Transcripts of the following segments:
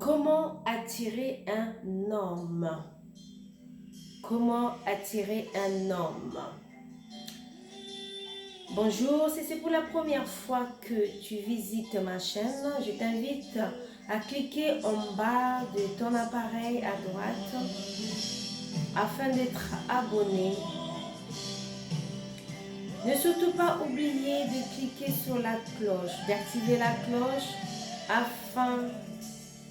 Comment attirer un homme? Comment attirer un homme? Bonjour, si c'est pour la première fois que tu visites ma chaîne, je t'invite à cliquer en bas de ton appareil à droite afin d'être abonné. Ne surtout pas oublier de cliquer sur la cloche, d'activer la cloche afin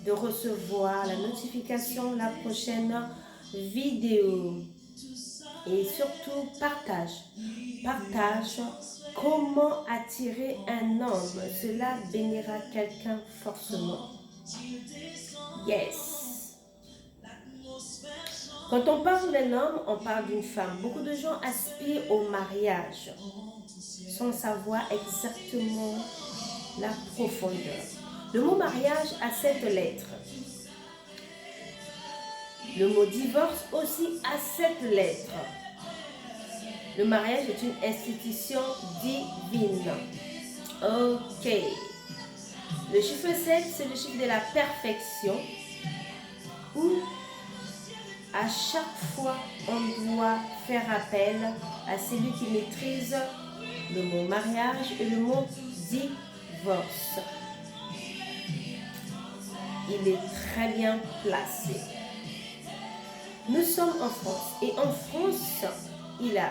de recevoir la notification de la prochaine vidéo. Et surtout, partage comment attirer un homme. Cela bénira quelqu'un forcément. Yes. Quand on parle d'un homme, on parle d'une femme. Beaucoup de gens aspirent au mariage sans savoir exactement la profondeur. Le mot mariage a 7 lettres. Le mot divorce aussi a 7 lettres. Le mariage est une institution divine. Ok. Le chiffre 7, c'est le chiffre de la perfection, où à chaque fois on doit faire appel à celui qui maîtrise le mot mariage et le mot divorce. Il est très bien placé. Nous sommes en France et en France, il y a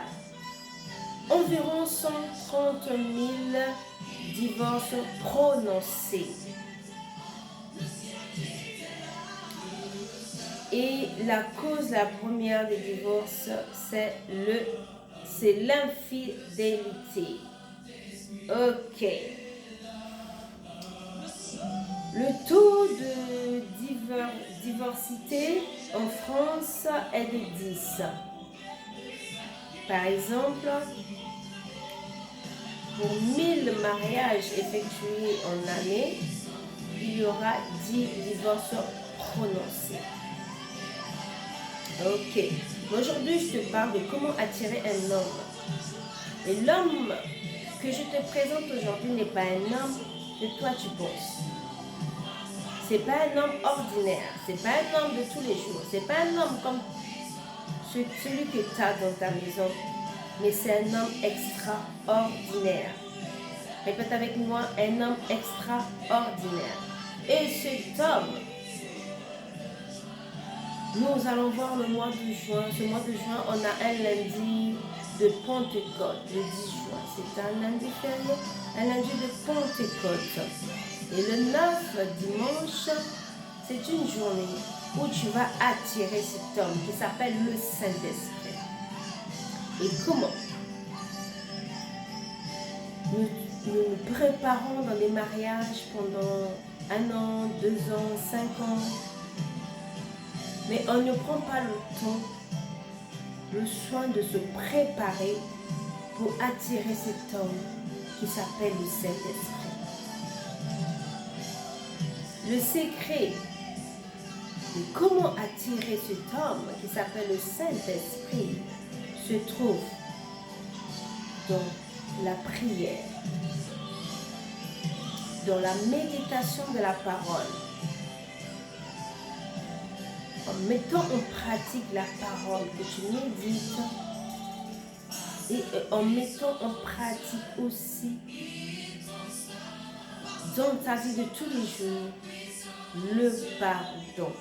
environ 130 000 divorces prononcés. Et la cause, la première des divorces, c'est l'infidélité. Ok. Le taux de divorcité en France est de 10. Par exemple, pour 1000 mariages effectués en année, il y aura 10 divorces prononcés. Ok. Aujourd'hui, je te parle de comment attirer un homme. Et l'homme que je te présente aujourd'hui n'est pas un homme que toi tu penses. C'est pas un homme ordinaire. C'est pas un homme de tous les jours. C'est pas un homme comme celui que tu as dans ta maison. Mais c'est un homme extraordinaire. Répète avec moi, un homme extraordinaire. Et cet homme, nous allons voir le mois de juin. Ce mois de juin, on a un lundi de Pentecôte, le 10 juin. C'est un lundi férié, un lundi de Pentecôte. Et le 9 dimanche, c'est une journée où tu vas attirer cet homme qui s'appelle le Saint-Esprit. Et comment? Nous nous préparons dans les mariages pendant 1 an, 2 ans, 5 ans. Mais on ne prend pas le temps, le soin de se préparer pour attirer cet homme qui s'appelle le Saint-Esprit. Le secret de comment attirer cet homme qui s'appelle le Saint-Esprit se trouve dans la prière, dans la méditation de la parole. En mettant en pratique la parole que tu médites et en mettant en pratique aussi dans ta vie de tous les jours le pardon.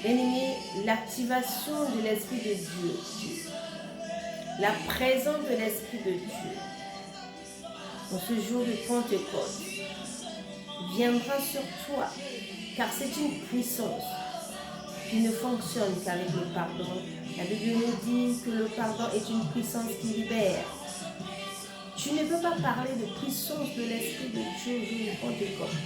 Bien-aimé, l'activation de l'Esprit de Dieu, la présence de l'Esprit de Dieu en ce jour de Pentecôte viendra sur toi, car c'est une puissance qui ne fonctionne qu'avec le pardon. La Bible nous dit que le pardon est une puissance qui libère. Tu ne peux pas parler de puissance de l'Esprit de Dieu au jour de Pentecôte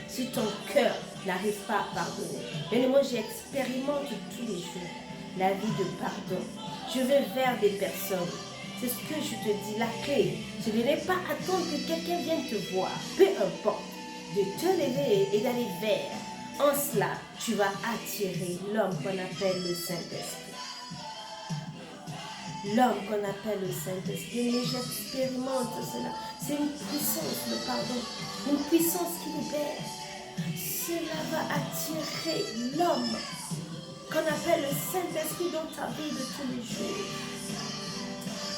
si ton cœur n'arrive pas à pardonner. Mais moi, j'expérimente tous les jours la vie de pardon. Je vais vers des personnes. C'est ce que je te dis, la clé. Je ne vais pas attendre que quelqu'un vienne te voir. Peu importe. De te lever et d'aller vers. En cela, tu vas attirer l'homme qu'on appelle le Saint-Esprit. L'homme qu'on appelle le Saint-Esprit. Mais j'expérimente cela. C'est une puissance, le pardon. Une puissance qui libère. Cela va attirer l'homme qu'on appelle le Saint-Esprit dans ta vie de tous les jours.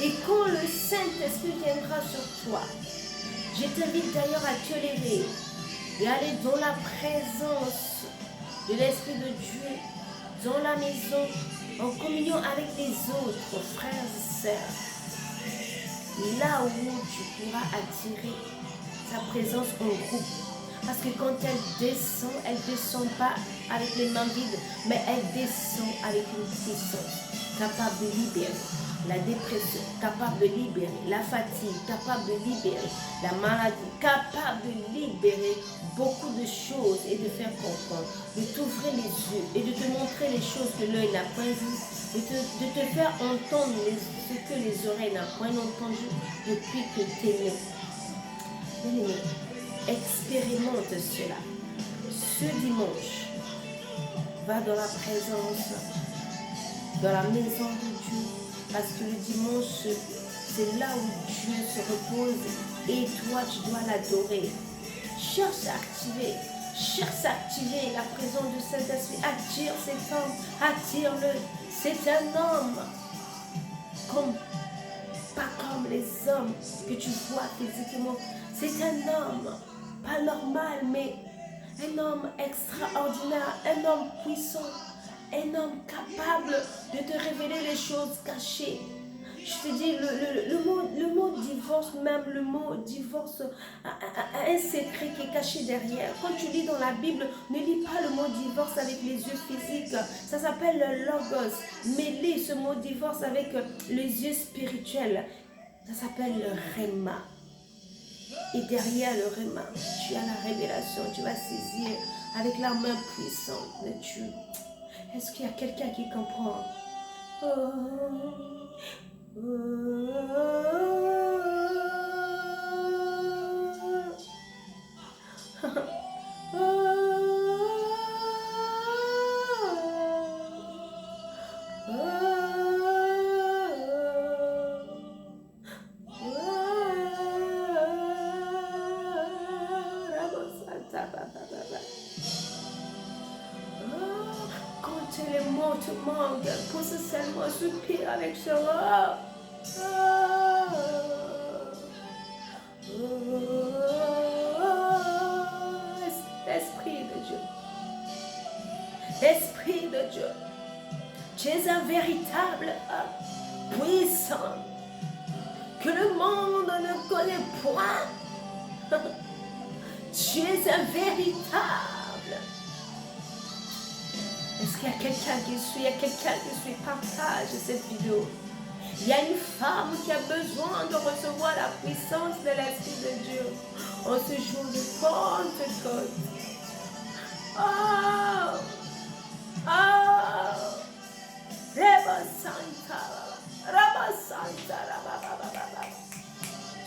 Et quand le Saint-Esprit viendra sur toi, je t'invite d'ailleurs à te lever et aller dans la présence de l'Esprit de Dieu, dans la maison, en communion avec les autres frères et sœurs. Là où tu pourras attirer sa présence en groupe. Parce que quand elle descend pas avec les mains vides, mais elle descend avec une puissance capable de libérer la dépression, capable de libérer la fatigue, capable de libérer la maladie, capable de libérer beaucoup de choses et de faire comprendre, de t'ouvrir les yeux et de te montrer les choses que l'œil n'a pas vues, de te faire entendre ce que les oreilles n'ont point entendu depuis que tu es né. Bien-aimé, expérimente cela. Ce dimanche, va dans la présence, dans la maison de Dieu, parce que le dimanche, c'est là où Dieu se repose et toi, tu dois l'adorer. Cherche à activer la présence du Saint-Esprit. Attire cet homme, attire-le. C'est un homme, pas comme les hommes que tu vois physiquement. C'est un homme, pas normal, mais un homme extraordinaire, un homme puissant, un homme capable de te révéler les choses cachées. Je te dis, le mot divorce, même le mot divorce a un secret qui est caché derrière. Quand tu lis dans la Bible, ne lis pas le mot divorce avec les yeux physiques. Ça s'appelle le logos. Mais lis ce mot divorce avec les yeux spirituels. Ça s'appelle le rhéma. Et derrière le rhéma, tu as la révélation. Tu vas saisir avec la main puissante de Dieu. Est-ce qu'il y a quelqu'un qui comprend? Quand les mots te manquent, pousse seulement soupir avec ce Esprit de Dieu. Esprit de Dieu. Tu es un véritable puissant que le monde ne connaît point. Tu es un véritable. Est-ce qu'il y a quelqu'un qui suit? Il y a quelqu'un qui suit? Partage cette vidéo. Il y a une femme qui a besoin de recevoir la puissance de l'Esprit de Dieu en ce jour de Pentecôte. Oh! Oh! Reba Santa! Reba Santa!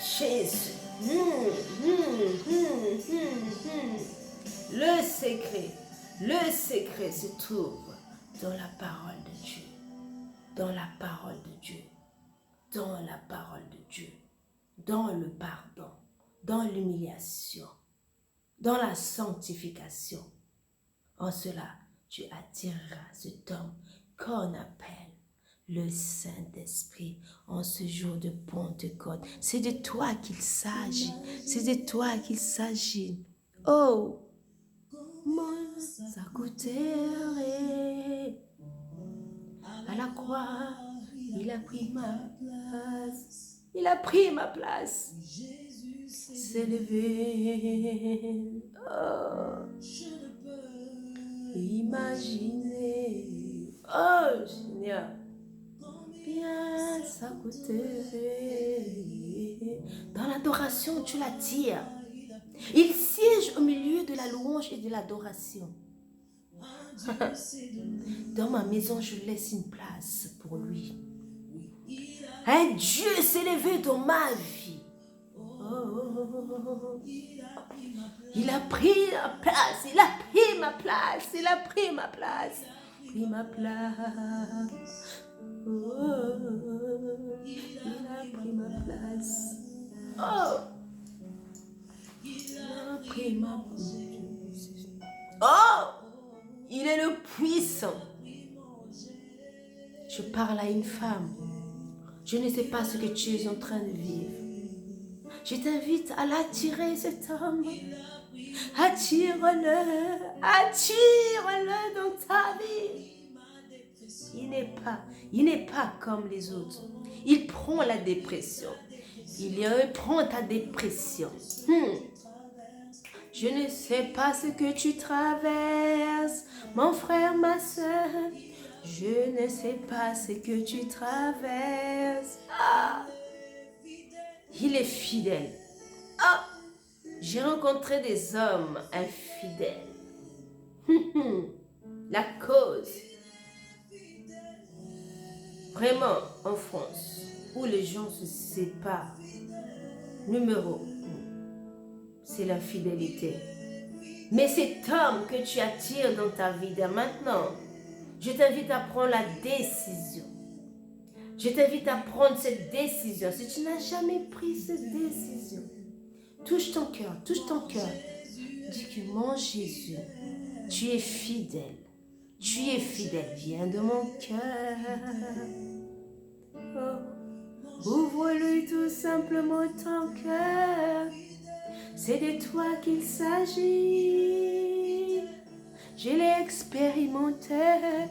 Jésus. Le secret se trouve dans la parole de Dieu. Dans la parole de Dieu. Dans la parole de Dieu. Dans le pardon. Dans l'humiliation. Dans la sanctification. En cela, tu attireras cet homme qu'on appelle le Saint-Esprit en ce jour de Pentecôte. C'est de toi qu'il s'agit. C'est de toi qu'il s'agit. Oh! Moi, ça coûterait à la croix. Il a pris ma place. Il a pris ma place. C'est levé. Oh! Imaginez. Oh, Seigneur. Bien, ça coûterait. Dans l'adoration, tu l'attires. Il siège au milieu de la louange et de l'adoration. Dans ma maison, je laisse une place pour lui. Un Dieu s'est levé dans ma vie. Oh, il a pris la place, il a pris ma place, il a pris ma place, pris ma place. Oh, il a pris ma place. Oh, il a pris ma place. Oh, il est le puissant. Je parle à une femme. Je ne sais pas ce que tu es en train de vivre. Je t'invite à l'attirer, cet homme. Attire-le, attire-le dans ta vie. Il n'est pas comme les autres. Il prend la dépression. Il prend ta dépression. Je ne sais pas ce que tu traverses, mon frère, ma soeur. Je ne sais pas ce que tu traverses. Ah, il est fidèle. Ah, j'ai rencontré des hommes infidèles. La cause, vraiment en France, où les gens se séparent, numéro 1, c'est la fidélité. Mais cet homme que tu attires dans ta vie dès maintenant, je t'invite à prendre la décision. Je t'invite à prendre cette décision. Si tu n'as jamais pris cette décision, touche ton cœur, touche ton cœur. Dis que mon Jésus, tu es fidèle. Tu es fidèle. Viens de mon cœur. Oh, ouvre-lui tout simplement ton cœur. C'est de toi qu'il s'agit. Je l'ai expérimenté.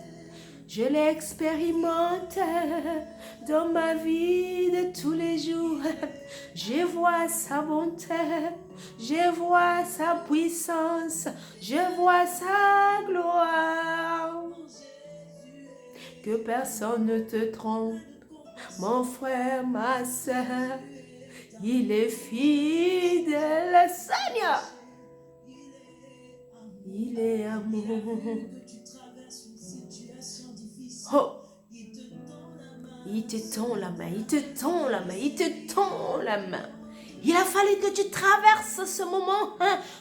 Je l'ai expérimenté dans ma vie de tous les jours. Je vois sa bonté, je vois sa puissance, je vois sa gloire. Que personne ne te trompe, mon frère, ma soeur. Il est fidèle, Seigneur. Il est amour. Oh, il te tend la main, il te tend la main, il te tend la main. Il a fallu que tu traverses ce moment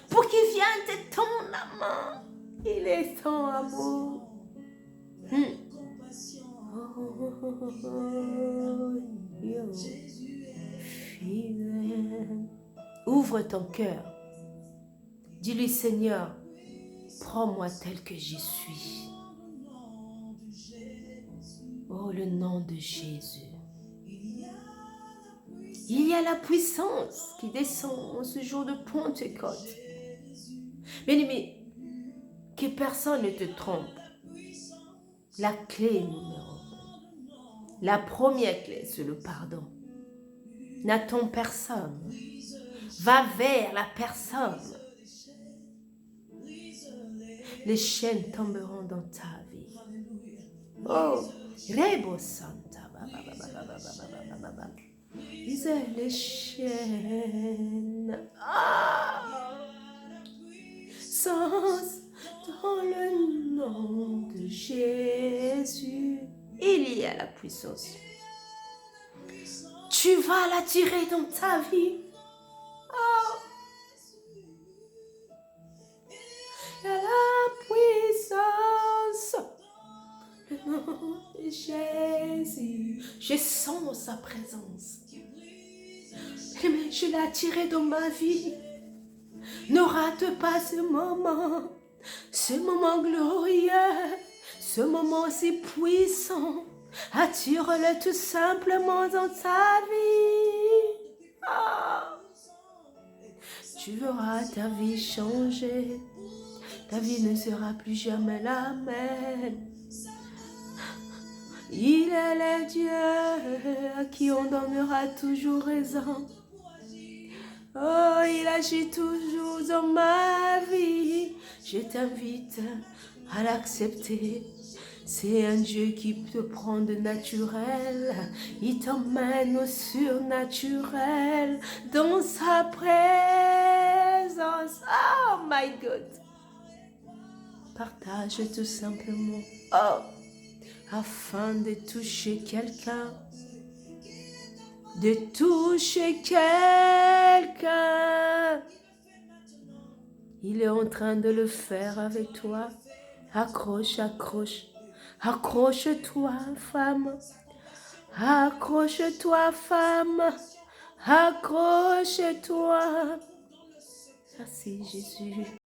pour qu'il vienne te tendre la main. Il est ton amour. Ouvre ton cœur. Dis-lui, Seigneur, prends-moi tel que je suis. Oh, le nom de Jésus. Il y a la puissance qui descend en ce jour de Pentecôte. Mais que personne ne te trompe. La clé numéro 1. La première clé, c'est le pardon. N'attends personne. Va vers la personne. Les chaînes tomberont dans ta vie. Oh, Rebo Santa. Les chaînes. Sans dans le nom de Jésus. Il y a la puissance. Tu vas l'attirer dans ta vie. Oh. Il y a la puissance. Le nom de Jésus. Je sens sa présence. Mais je l'ai attiré dans ma vie. Ne rate pas ce moment glorieux, ce moment si puissant. Attire-le tout simplement dans ta vie. Oh. Tu verras ta vie changer. Ta vie ne sera plus jamais la même. Il est le Dieu à qui on donnera toujours raison. Oh, il agit toujours dans ma vie. Je t'invite à l'accepter. C'est un Dieu qui te prend de naturel. Il t'emmène au surnaturel dans sa présence. Oh my God. Partage tout simplement. Oh, afin de toucher quelqu'un. De toucher quelqu'un. Il est en train de le faire avec toi. Accroche, accroche. Accroche-toi, femme. Accroche-toi, femme. Accroche-toi. Merci, Jésus.